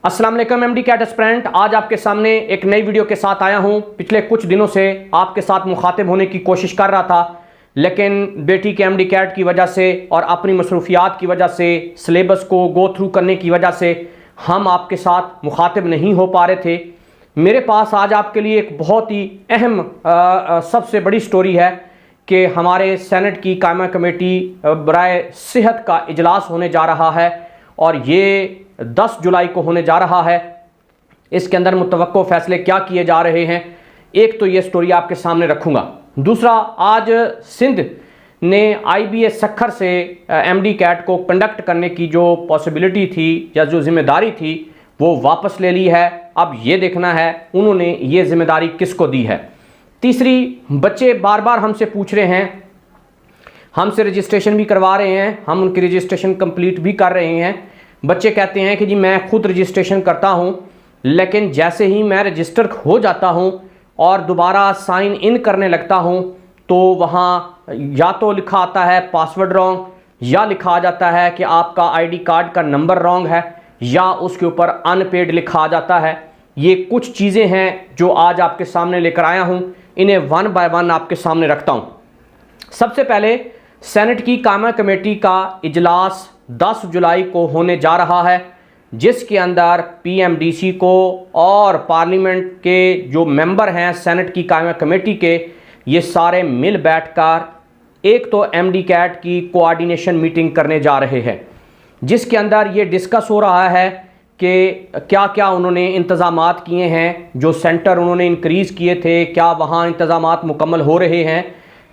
अस्सलाम वालेकुम MD cat aspirant. आज आपके सामने एक नई वीडियो के साथ आया हूं। पिछले कुछ दिनों से आपके साथ मुखातिब होने की कोशिश कर रहा था, लेकिन बेटी के एमडी कैट की वजह से और अपनी मसरूफियात की वजह से, सिलेबस को गो थ्रू करने की वजह से हम आपके साथ मुखातिब नहीं हो पा रहे थे। मेरे पास आज आपके लिए एक बहुत ही अहम सबसे बड़ी स्टोरी है कि हमारे सेनेट की कायमा कमेटी बराए सेहत का इजलास होने जा रहा है और ये 10 जुलाई को होने जा रहा है। इसके अंदर मुतवक्को फैसले क्या किए जा रहे हैं, एक तो ये स्टोरी आपके सामने रखूँगा। दूसरा, आज सिंध ने IBA सखर से MD कैट को कंडक्ट करने की जो पॉसिबिलिटी थी या जो जिम्मेदारी थी वो वापस ले ली है। अब ये देखना है उन्होंने ये जिम्मेदारी किसको दी है। तीसरी, बच्चे बार बार हमसे पूछ रहे हैं, हमसे रजिस्ट्रेशन भी करवा रहे हैं, हम उनकी रजिस्ट्रेशन कंप्लीट भी कर रहे हैं। बच्चे कहते हैं कि जी मैं खुद रजिस्ट्रेशन करता हूं, लेकिन जैसे ही मैं रजिस्टर हो जाता हूं और दोबारा साइन इन करने लगता हूं तो वहां या तो लिखा आता है पासवर्ड रॉन्ग, या लिखा आ जाता है कि आपका ID कार्ड का नंबर रॉन्ग है, या उसके ऊपर अनपेड लिखा आ जाता है। ये कुछ चीज़ें हैं जो आज आपके सामने लेकर आया हूं, इन्हें वन बाय वन आपके सामने रखता हूं। सबसे पहले, सेनेट की कायमा कमेटी का इजलास 10 जुलाई को होने जा रहा है, जिसके अंदर PMDC को और पार्लियामेंट के जो मेंबर हैं सेनेट की कायमा कमेटी के, ये सारे मिल बैठकर एक तो MD कैट की कोऑर्डिनेशन मीटिंग करने जा रहे हैं, जिसके अंदर ये डिस्कस हो रहा है कि क्या क्या उन्होंने इंतज़ामात किए हैं, जो सेंटर उन्होंने इंक्रीज़ किए थे क्या वहाँ इंतज़ामात मुकम्मल हो रहे हैं,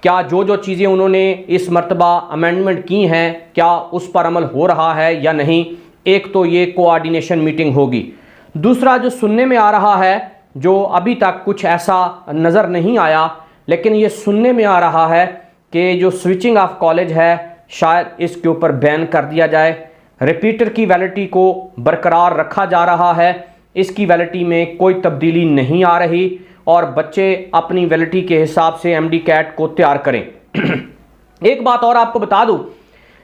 क्या जो चीज़ें उन्होंने इस मरतबा अमेंडमेंट की हैं क्या उस पर अमल हो रहा है या नहीं। एक तो ये कोऑर्डिनेशन मीटिंग होगी। दूसरा, जो सुनने में आ रहा है, जो अभी तक कुछ ऐसा नज़र नहीं आया, लेकिन ये सुनने में आ रहा है कि जो स्विचिंग ऑफ कॉलेज है शायद इसके ऊपर बैन कर दिया जाए। रिपीटर की वैलिडिटी को बरकरार रखा जा रहा है, इसकी वैलिडिटी में कोई तब्दीली नहीं आ रही और बच्चे अपनी वैलिडिटी के हिसाब से MD कैट को तैयार करें। एक बात और आपको बता दूं,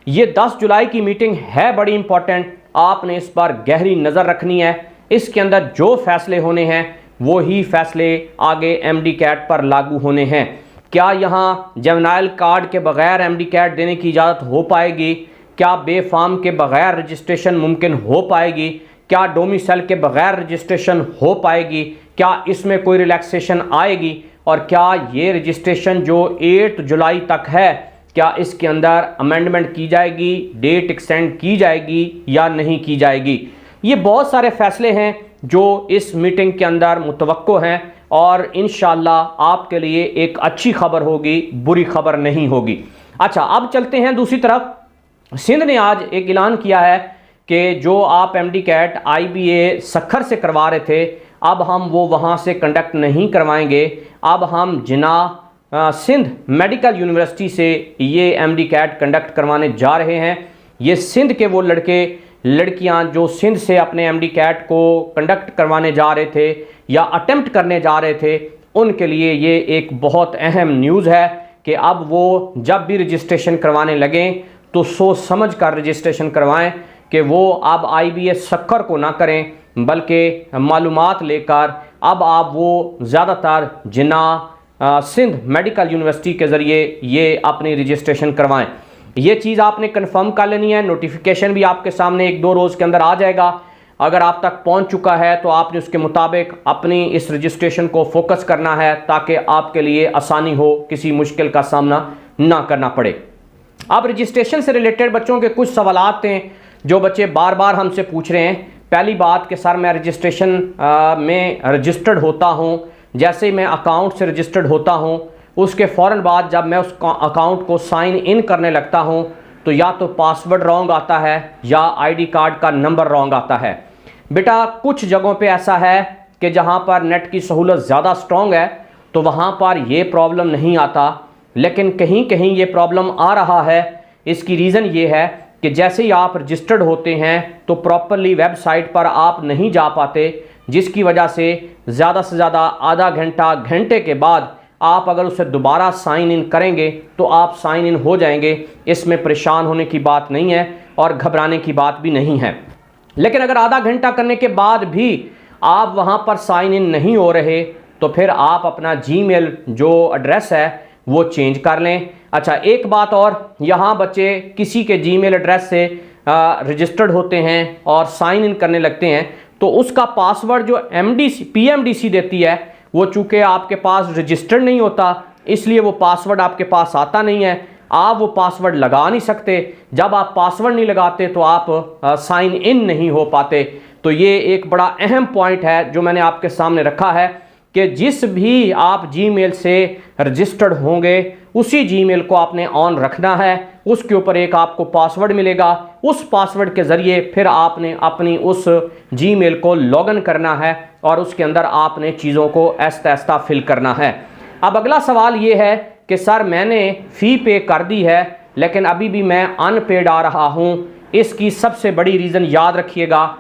ये 10 जुलाई की मीटिंग है बड़ी इंपॉर्टेंट, आपने इस पर गहरी नज़र रखनी है। इसके अंदर जो फैसले होने हैं वो ही फैसले आगे MD कैट पर लागू होने हैं। क्या यहाँ जुवेनाइल कार्ड के बगैर MD कैट देने की इजाज़त हो पाएगी? क्या बेफाम के बगैर रजिस्ट्रेशन मुमकिन हो पाएगी? क्या डोमिसाइल के बगैर रजिस्ट्रेशन हो पाएगी? क्या इसमें कोई रिलैक्सेशन आएगी? और क्या ये रजिस्ट्रेशन जो 8 जुलाई तक है, क्या इसके अंदर अमेंडमेंट की जाएगी, डेट एक्सटेंड की जाएगी या नहीं की जाएगी? ये बहुत सारे फैसले हैं जो इस मीटिंग के अंदर मुतवक्को हैं और इंशाअल्लाह आपके लिए एक अच्छी खबर होगी, बुरी खबर नहीं होगी। अच्छा, अब चलते हैं दूसरी तरफ। सिंध ने आज एक ऐलान किया है कि जो आप MD कैट IBA सखर से करवा रहे थे, अब हम वो वहाँ से कंडक्ट नहीं करवाएंगे। अब हम जिना सिंध मेडिकल यूनिवर्सिटी से ये MD कैट कंडक्ट करवाने जा रहे हैं। ये सिंध के वो लड़के लड़कियाँ जो सिंध से अपने MD कैट को कंडक्ट करवाने जा रहे थे या अटेम्प्ट करने जा रहे थे, उनके लिए ये एक बहुत अहम न्यूज़ है कि अब वो जब भी रजिस्ट्रेशन करवाने लगें तो सोच समझ कर रजिस्ट्रेशन करवाएं कि वो अब IBA सखर को ना करें, बल्कि मालूमात लेकर अब आप वो ज़्यादातर जिना सिंध मेडिकल यूनिवर्सिटी के ज़रिए ये अपनी रजिस्ट्रेशन करवाएं। ये चीज़ आपने कंफर्म कर लेनी है। नोटिफिकेशन भी आपके सामने 1-2 रोज़ के अंदर आ जाएगा। अगर आप तक पहुंच चुका है तो आपने उसके मुताबिक अपनी इस रजिस्ट्रेशन को फोकस करना है ताकि आपके लिए आसानी हो, किसी मुश्किल का सामना ना करना पड़े। अब रजिस्ट्रेशन से रिलेटेड बच्चों के कुछ सवालात हैं जो बच्चे बार बार हमसे पूछ रहे हैं। पहली बात कि सर मैं रजिस्ट्रेशन में रजिस्टर्ड होता हूं, जैसे ही मैं अकाउंट से रजिस्टर्ड होता हूं उसके फ़ौरन बाद जब मैं उस अकाउंट को साइन इन करने लगता हूं तो या तो पासवर्ड रॉन्ग आता है या ID कार्ड का नंबर रॉन्ग आता है। बेटा, कुछ जगहों पे ऐसा है कि जहां पर नेट की सहूलत ज़्यादा स्ट्रॉन्ग है तो वहां पर ये प्रॉब्लम नहीं आता, लेकिन कहीं कहीं ये प्रॉब्लम आ रहा है। इसकी रीज़न ये है कि जैसे ही आप रजिस्टर्ड होते हैं तो प्रॉपरली वेबसाइट पर आप नहीं जा पाते, जिसकी वजह से ज़्यादा आधा घंटा घंटे के बाद आप अगर उसे दोबारा साइन इन करेंगे तो आप साइन इन हो जाएंगे। इसमें परेशान होने की बात नहीं है और घबराने की बात भी नहीं है। लेकिन अगर आधा घंटा करने के बाद भी आप वहाँ पर साइन इन नहीं हो रहे तो फिर आप अपना जीमेल जो एड्रेस है वो चेंज कर लें। अच्छा, एक बात और, यहाँ बच्चे किसी के जीमेल एड्रेस से रजिस्टर्ड होते हैं और साइन इन करने लगते हैं तो उसका पासवर्ड जो PMDC देती है वो चूँकि आपके पास रजिस्टर्ड नहीं होता, इसलिए वो पासवर्ड आपके पास आता नहीं है, आप वो पासवर्ड लगा नहीं सकते। जब आप पासवर्ड नहीं लगाते तो आप साइन इन नहीं हो पाते। तो ये एक बड़ा अहम पॉइंट है जो मैंने आपके सामने रखा है कि जिस भी आप जीमेल से रजिस्टर्ड होंगे उसी जीमेल को आपने ऑन रखना है। उसके ऊपर एक आपको पासवर्ड मिलेगा, उस पासवर्ड के ज़रिए फिर आपने अपनी उस जीमेल को लॉगिन करना है और उसके अंदर आपने चीज़ों को आहिस्ता आहिस्ता फिल करना है। अब अगला सवाल ये है कि सर मैंने फ़ी पे कर दी है लेकिन अभी भी मैं अनपेड आ रहा हूँ। इसकी सबसे बड़ी रीज़न याद रखिएगा,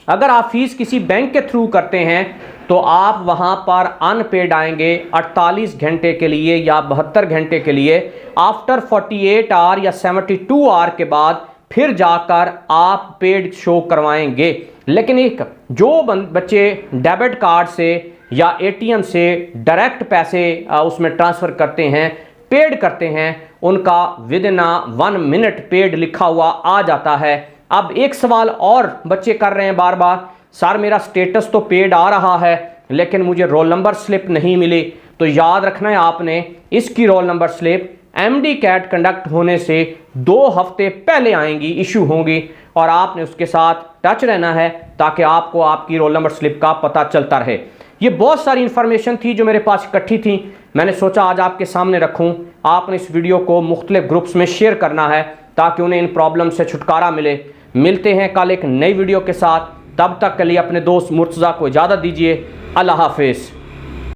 अगर आप फीस किसी बैंक के थ्रू करते हैं तो आप वहाँ पर अनपेड आएंगे 48 घंटे के लिए या 72 घंटे के लिए। आफ्टर 48 आवर या 72 आवर के बाद फिर जाकर आप पेड शो करवाएंगे। लेकिन एक जो बच्चे डेबिट कार्ड से या ATM से डायरेक्ट पैसे उसमें ट्रांसफ़र करते हैं, पेड करते हैं, उनका विद इन 1 मिनट पेड लिखा हुआ आ जाता है। अब एक सवाल और बच्चे कर रहे हैं बार बार, सर मेरा स्टेटस तो पेड आ रहा है लेकिन मुझे रोल नंबर स्लिप नहीं मिली। तो याद रखना है आपने, इसकी roll number slip MD CAT conduct होने से 2 हफ्ते पहले आएंगी, इशू होंगी, और आपने उसके साथ टच रहना है ताकि आपको आपकी रोल नंबर स्लिप का पता चलता रहे। ये बहुत सारी इन्फॉर्मेशन थी जो मेरे पास इकट्ठी थी, मैंने सोचा आज आपके सामने रखूं। आपने इस वीडियो को मुख्तलिफ ग्रुप्स में शेयर करना है ताकि उन्हें इन प्रॉब्लम से छुटकारा मिले। मिलते हैं कल एक नई वीडियो के साथ, तब तक के लिए अपने दोस्त मुर्तज़ा को इजाज़त दीजिए। अल्लाह हाफिज़।